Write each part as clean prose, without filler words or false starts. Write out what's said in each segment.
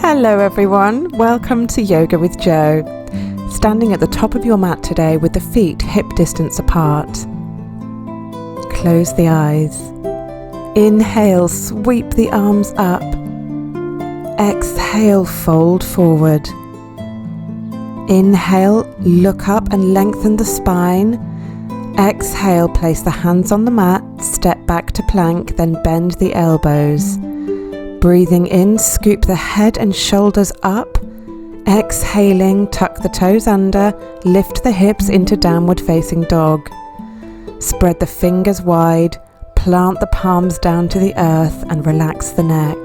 Hello everyone, welcome to Yoga with Jo. Standing at the top of your mat today with the feet hip distance apart. Close the eyes. Inhale, sweep the arms up. Exhale, fold forward. Inhale, look up and lengthen the spine. Exhale, place the hands on the mat, step back to plank, then bend the elbows. Breathing in, scoop the head and shoulders up. Exhaling, tuck the toes under, lift the hips into downward facing dog. Spread the fingers wide, plant the palms down to the earth and relax the neck.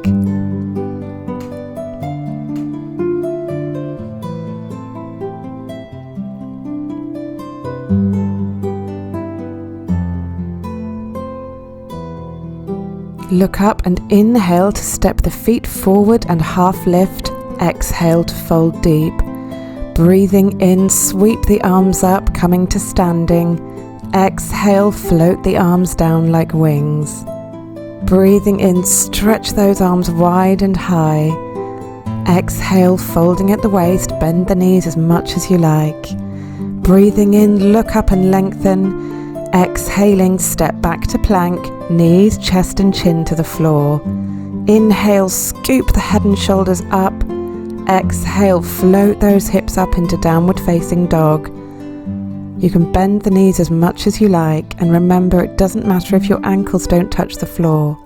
Look up and inhale to step the feet forward and half lift. Exhale to fold deep. Breathing in, sweep the arms up, coming to standing. Exhale, float the arms down like wings. Breathing in, stretch those arms wide and high. Exhale, folding at the waist, bend the knees as much as you like. Breathing in, look up and lengthen. Exhaling, step back to plank, knees, chest and chin to the floor. Inhale, scoop the head and shoulders up. Exhale, float those hips up into downward facing dog. You can bend the knees as much as you like, and remember it doesn't matter if your ankles don't touch the floor.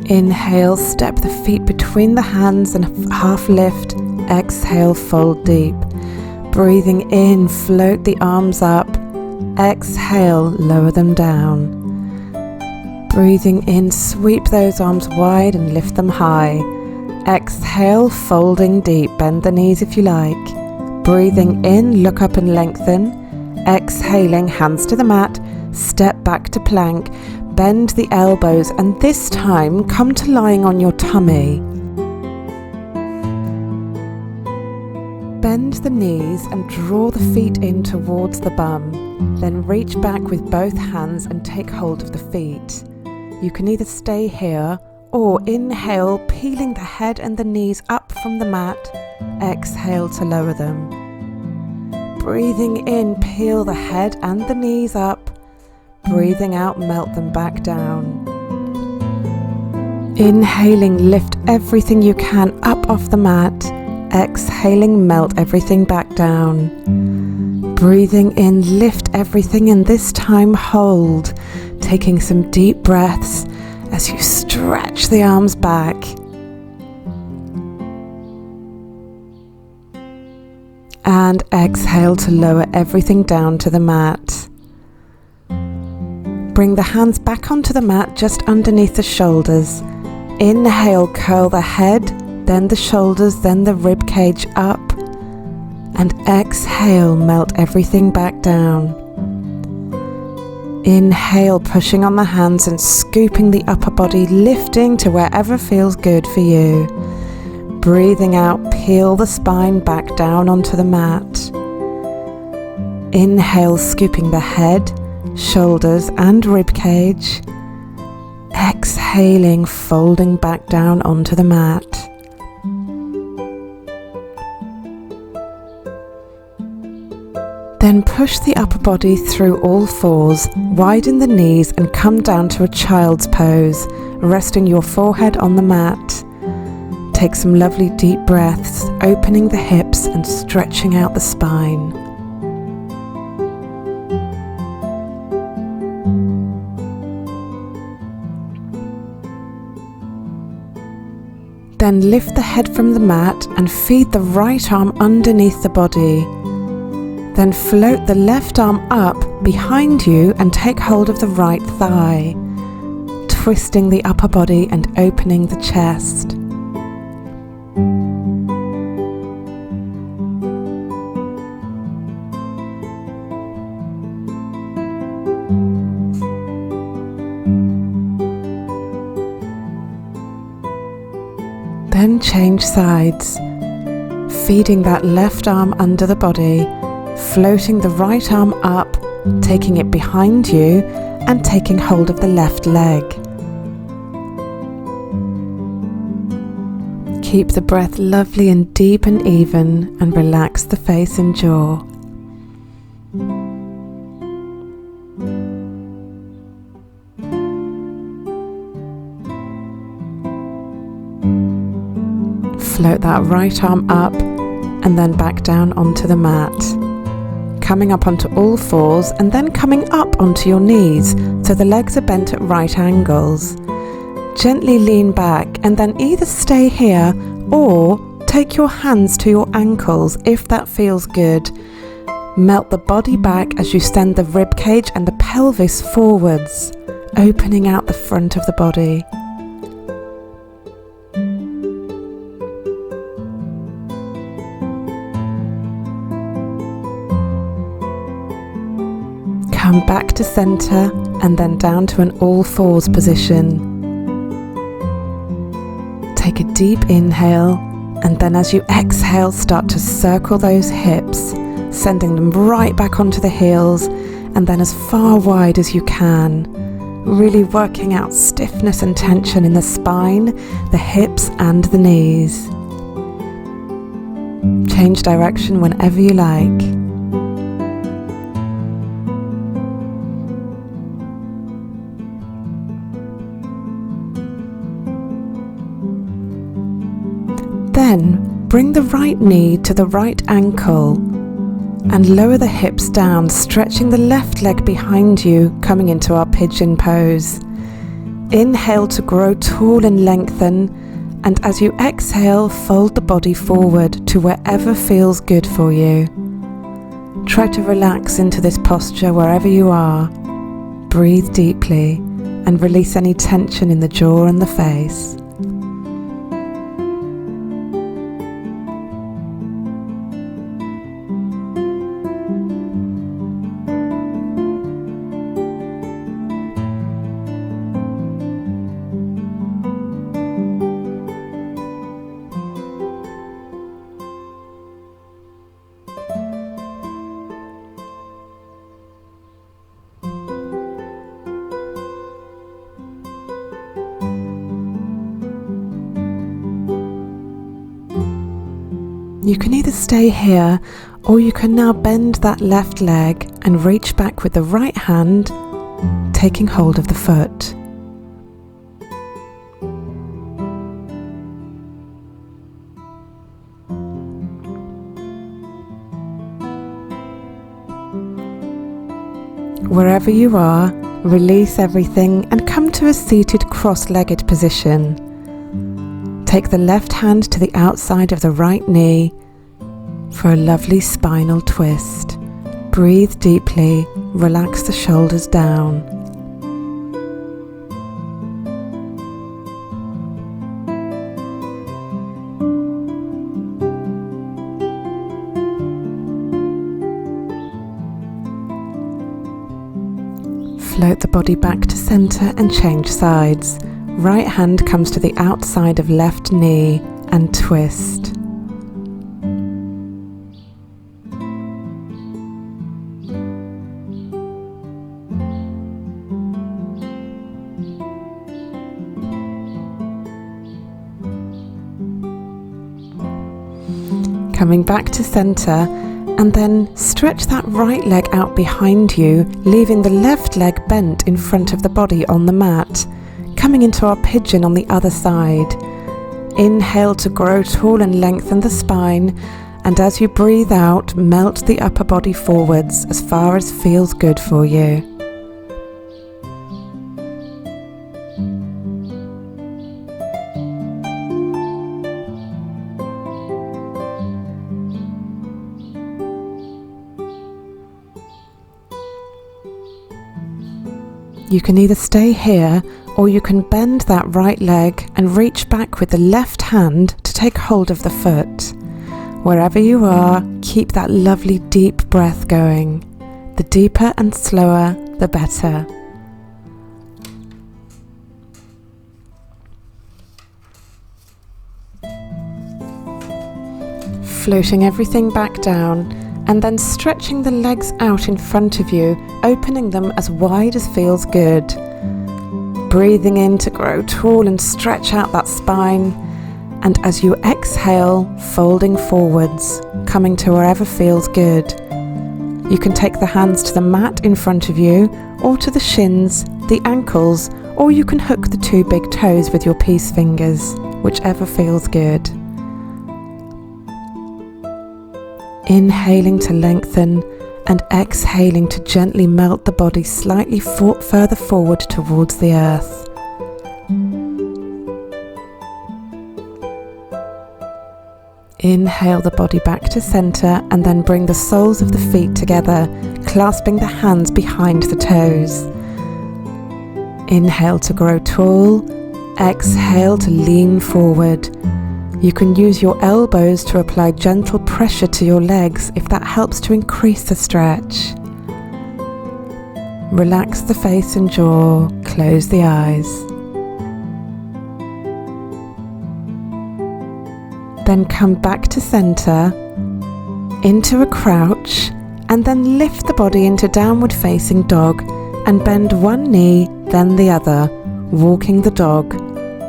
Inhale, step the feet between the hands and half lift. Exhale, fold deep. Breathing in, float the arms up. Exhale, lower them down. Breathing in, sweep those arms wide and lift them high. Exhale, folding deep, bend the knees if you like. Breathing in, look up and lengthen. Exhaling, hands to the mat, step back to plank. Bend the elbows and this time come to lying on your tummy. Bend the knees and draw the feet in towards the bum. Then reach back with both hands and take hold of the feet. You can either stay here or inhale, peeling the head and the knees up from the mat. Exhale to lower them. Breathing in, peel the head and the knees up. Breathing out, melt them back down. Inhaling, lift everything you can up off the mat. Exhaling, melt everything back down. Breathing in, lift everything and this time hold. Taking some deep breaths as you stretch the arms back. And exhale to lower everything down to the mat. Bring the hands back onto the mat just underneath the shoulders. Inhale, curl the head, then the shoulders, then the rib cage up. And exhale, melt everything back down. Inhale, pushing on the hands and scooping the upper body, lifting to wherever feels good for you. Breathing out, peel the spine back down onto the mat. Inhale, scooping the head, shoulders and rib cage. Exhaling, folding back down onto the mat. Then push the upper body through all fours, widen the knees and come down to a child's pose, resting your forehead on the mat. Take some lovely deep breaths, opening the hips and stretching out the spine. Then lift the head from the mat and feed the right arm underneath the body. Then float the left arm up behind you and take hold of the right thigh, twisting the upper body and opening the chest. Then change sides, feeding that left arm under the body, floating the right arm up, taking it behind you and taking hold of the left leg. Keep the breath lovely and deep and even, and relax the face and jaw. Float that right arm up and then back down onto the mat. Coming up onto all fours and then coming up onto your knees so the legs are bent at right angles. Gently lean back and then either stay here or take your hands to your ankles if that feels good. Melt the body back as you send the rib cage and the pelvis forwards, opening out the front of the body. Come back to center and then down to an all fours position. Take a deep inhale, and then as you exhale, start to circle those hips, sending them right back onto the heels and then as far wide as you can, really working out stiffness and tension in the spine, the hips and the knees. Change direction whenever you like. Then bring the right knee to the right ankle and lower the hips down, stretching the left leg behind you, coming into our pigeon pose. Inhale to grow tall and lengthen, and as you exhale, fold the body forward to wherever feels good for you. Try to relax into this posture wherever you are. Breathe deeply and release any tension in the jaw and the face. You can either stay here or you can now bend that left leg and reach back with the right hand, taking hold of the foot. Wherever you are, release everything and come to a seated cross-legged position. Take the left hand to the outside of the right knee for a lovely spinal twist. Breathe deeply, relax the shoulders down. Float the body back to center and change sides. Right hand comes to the outside of left knee and twist. Coming back to center, and then stretch that right leg out behind you, leaving the left leg bent in front of the body on the mat. Coming into our pigeon on the other side. Inhale to grow tall and lengthen the spine, and as you breathe out, melt the upper body forwards as far as feels good for you. You can either stay here or you can bend that right leg and reach back with the left hand to take hold of the foot. Wherever you are, keep that lovely deep breath going. The deeper and slower, the better. Floating everything back down and then stretching the legs out in front of you, opening them as wide as feels good. Breathing in to grow tall and stretch out that spine, and as you exhale, folding forwards, coming to wherever feels good. You can take the hands to the mat in front of you, or to the shins, the ankles, or you can hook the 2 big toes with your peace fingers, whichever feels good. Inhaling to lengthen and exhaling to gently melt the body slightly further forward towards the earth. Inhale the body back to center and then bring the soles of the feet together, clasping the hands behind the toes. Inhale to grow tall, exhale to lean forward. You can use your elbows to apply gentle pressure to your legs if that helps to increase the stretch. Relax the face and jaw, close the eyes. Then come back to center, into a crouch, and then lift the body into downward facing dog and bend one knee, then the other, walking the dog,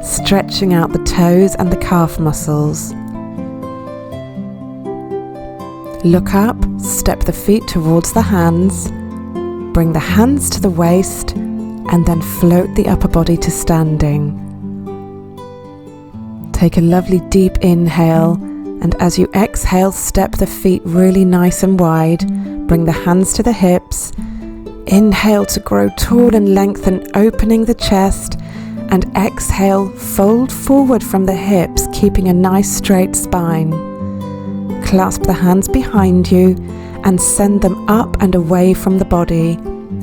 stretching out the toes and the calf muscles. Look up, step the feet towards the hands, bring the hands to the waist, and then float the upper body to standing. Take a lovely deep inhale, and as you exhale, step the feet really nice and wide. Bring the hands to the hips. Inhale to grow tall and lengthen, opening the chest, and exhale, fold forward from the hips, keeping a nice straight spine. Clasp the hands behind you and send them up and away from the body,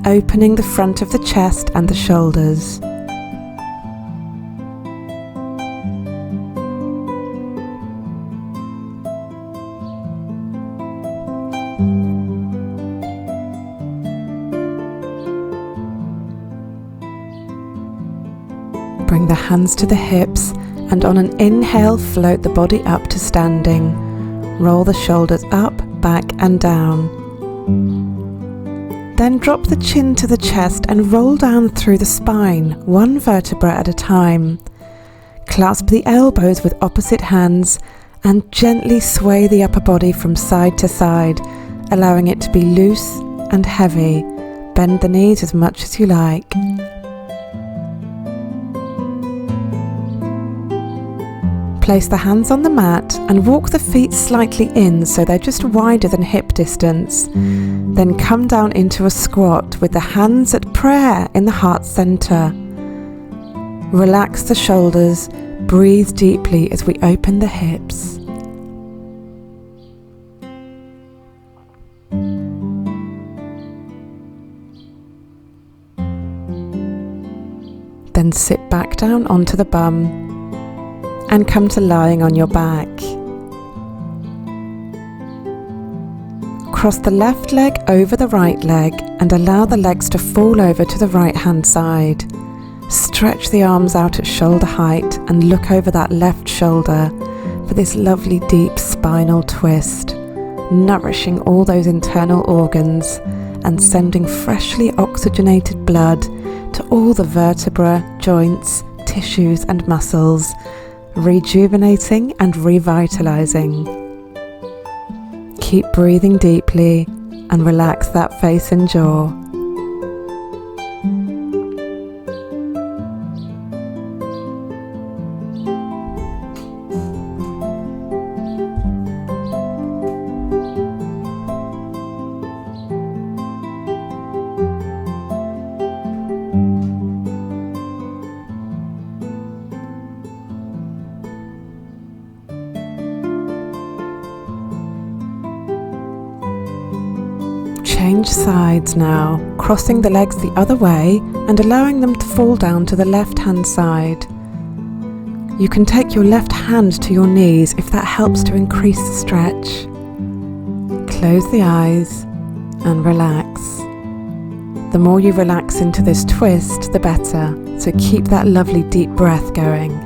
opening the front of the chest and the shoulders. Bring the hands to the hips, and on an inhale, float the body up to standing. Roll the shoulders up, back and down. Then drop the chin to the chest and roll down through the spine, one vertebra at a time. Clasp the elbows with opposite hands and gently sway the upper body from side to side, allowing it to be loose and heavy. Bend the knees as much as you like. Place the hands on the mat and walk the feet slightly in so they're just wider than hip distance. Then come down into a squat with the hands at prayer in the heart center. Relax the shoulders, breathe deeply as we open the hips. Then sit back down onto the bum and come to lying on your back. Cross the left leg over the right leg and allow the legs to fall over to the right hand side. Stretch the arms out at shoulder height and look over that left shoulder for this lovely deep spinal twist, nourishing all those internal organs and sending freshly oxygenated blood to all the vertebra, joints, tissues and muscles, rejuvenating and revitalizing. Keep breathing deeply and relax that face and jaw. Change sides now, crossing the legs the other way and allowing them to fall down to the left hand side. You can take your left hand to your knees if that helps to increase the stretch. Close the eyes and relax. The more you relax into this twist, the better, so keep that lovely deep breath going.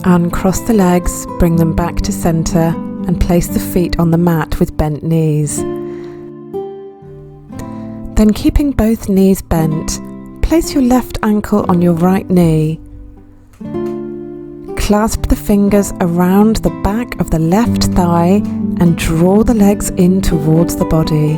Uncross the legs, bring them back to centre and place the feet on the mat with bent knees. Then, keeping both knees bent, place your left ankle on your right knee. Clasp the fingers around the back of the left thigh and draw the legs in towards the body.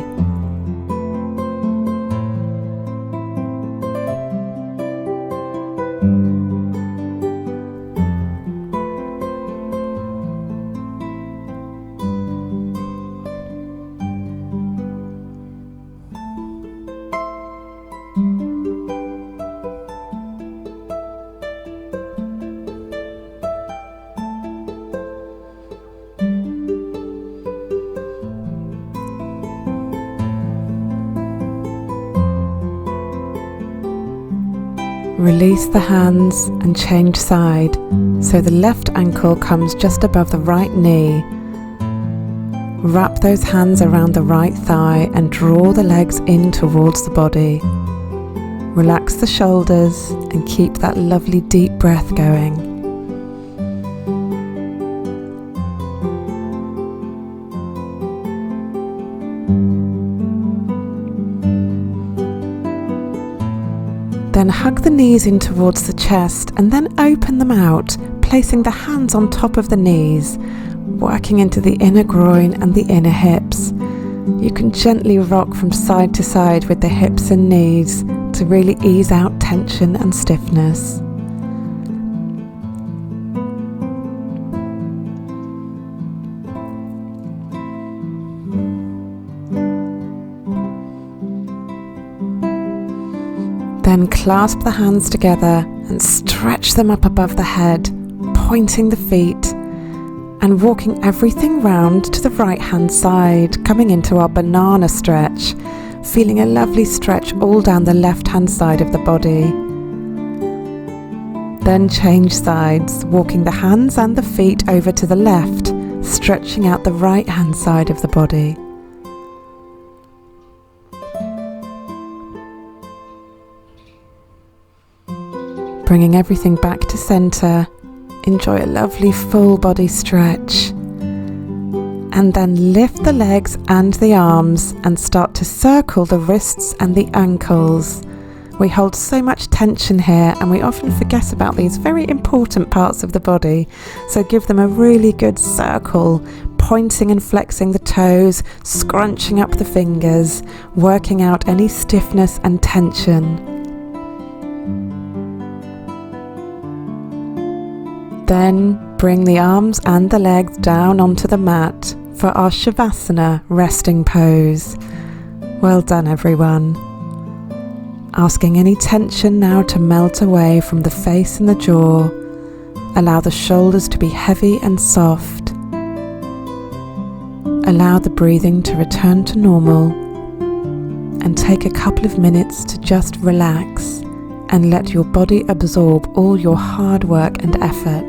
Release the hands and change side, so the left ankle comes just above the right knee. Wrap those hands around the right thigh and draw the legs in towards the body. Relax the shoulders and keep that lovely deep breath going. Then hug the knees in towards the chest and then open them out, placing the hands on top of the knees, working into the inner groin and the inner hips. You can gently rock from side to side with the hips and knees to really ease out tension and stiffness. Then clasp the hands together and stretch them up above the head, pointing the feet and walking everything round to the right hand side, coming into our banana stretch, feeling a lovely stretch all down the left hand side of the body. Then change sides, walking the hands and the feet over to the left, stretching out the right hand side of the body. Bringing everything back to centre, enjoy a lovely full body stretch. And then lift the legs and the arms and start to circle the wrists and the ankles. We hold so much tension here and we often forget about these very important parts of the body. So give them a really good circle, pointing and flexing the toes, scrunching up the fingers, working out any stiffness and tension. Then bring the arms and the legs down onto the mat for our Shavasana resting pose. Well done, everyone. Asking any tension now to melt away from the face and the jaw. Allow the shoulders to be heavy and soft. Allow the breathing to return to normal. And take a couple of minutes to just relax and let your body absorb all your hard work and effort.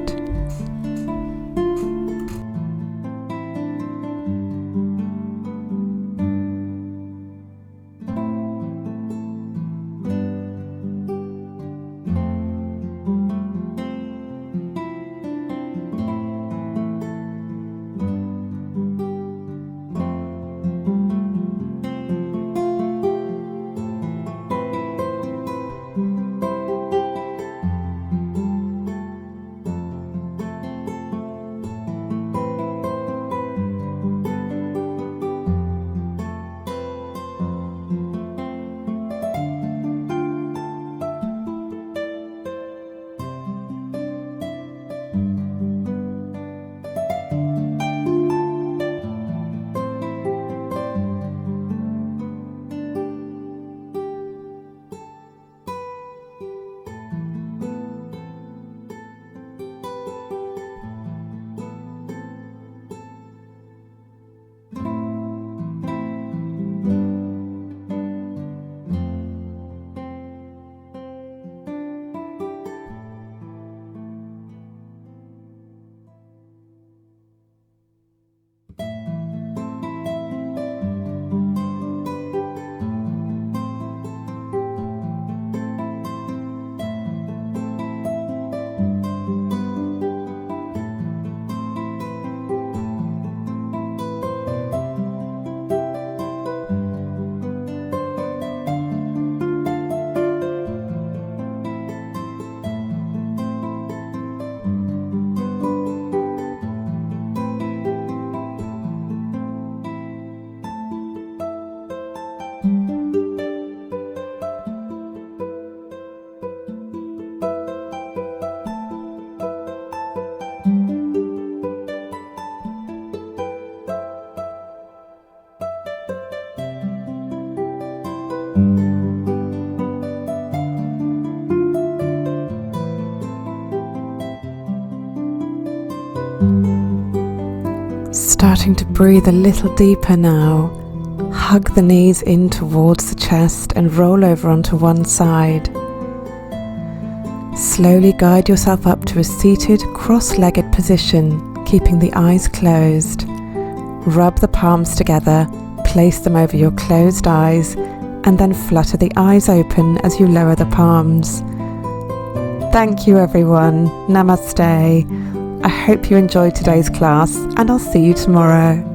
Starting to breathe a little deeper now, hug the knees in towards the chest and roll over onto one side. Slowly guide yourself up to a seated, cross-legged position, keeping the eyes closed. Rub the palms together, place them over your closed eyes, and then flutter the eyes open as you lower the palms. Thank you everyone. Namaste. I hope you enjoyed today's class, and I'll see you tomorrow.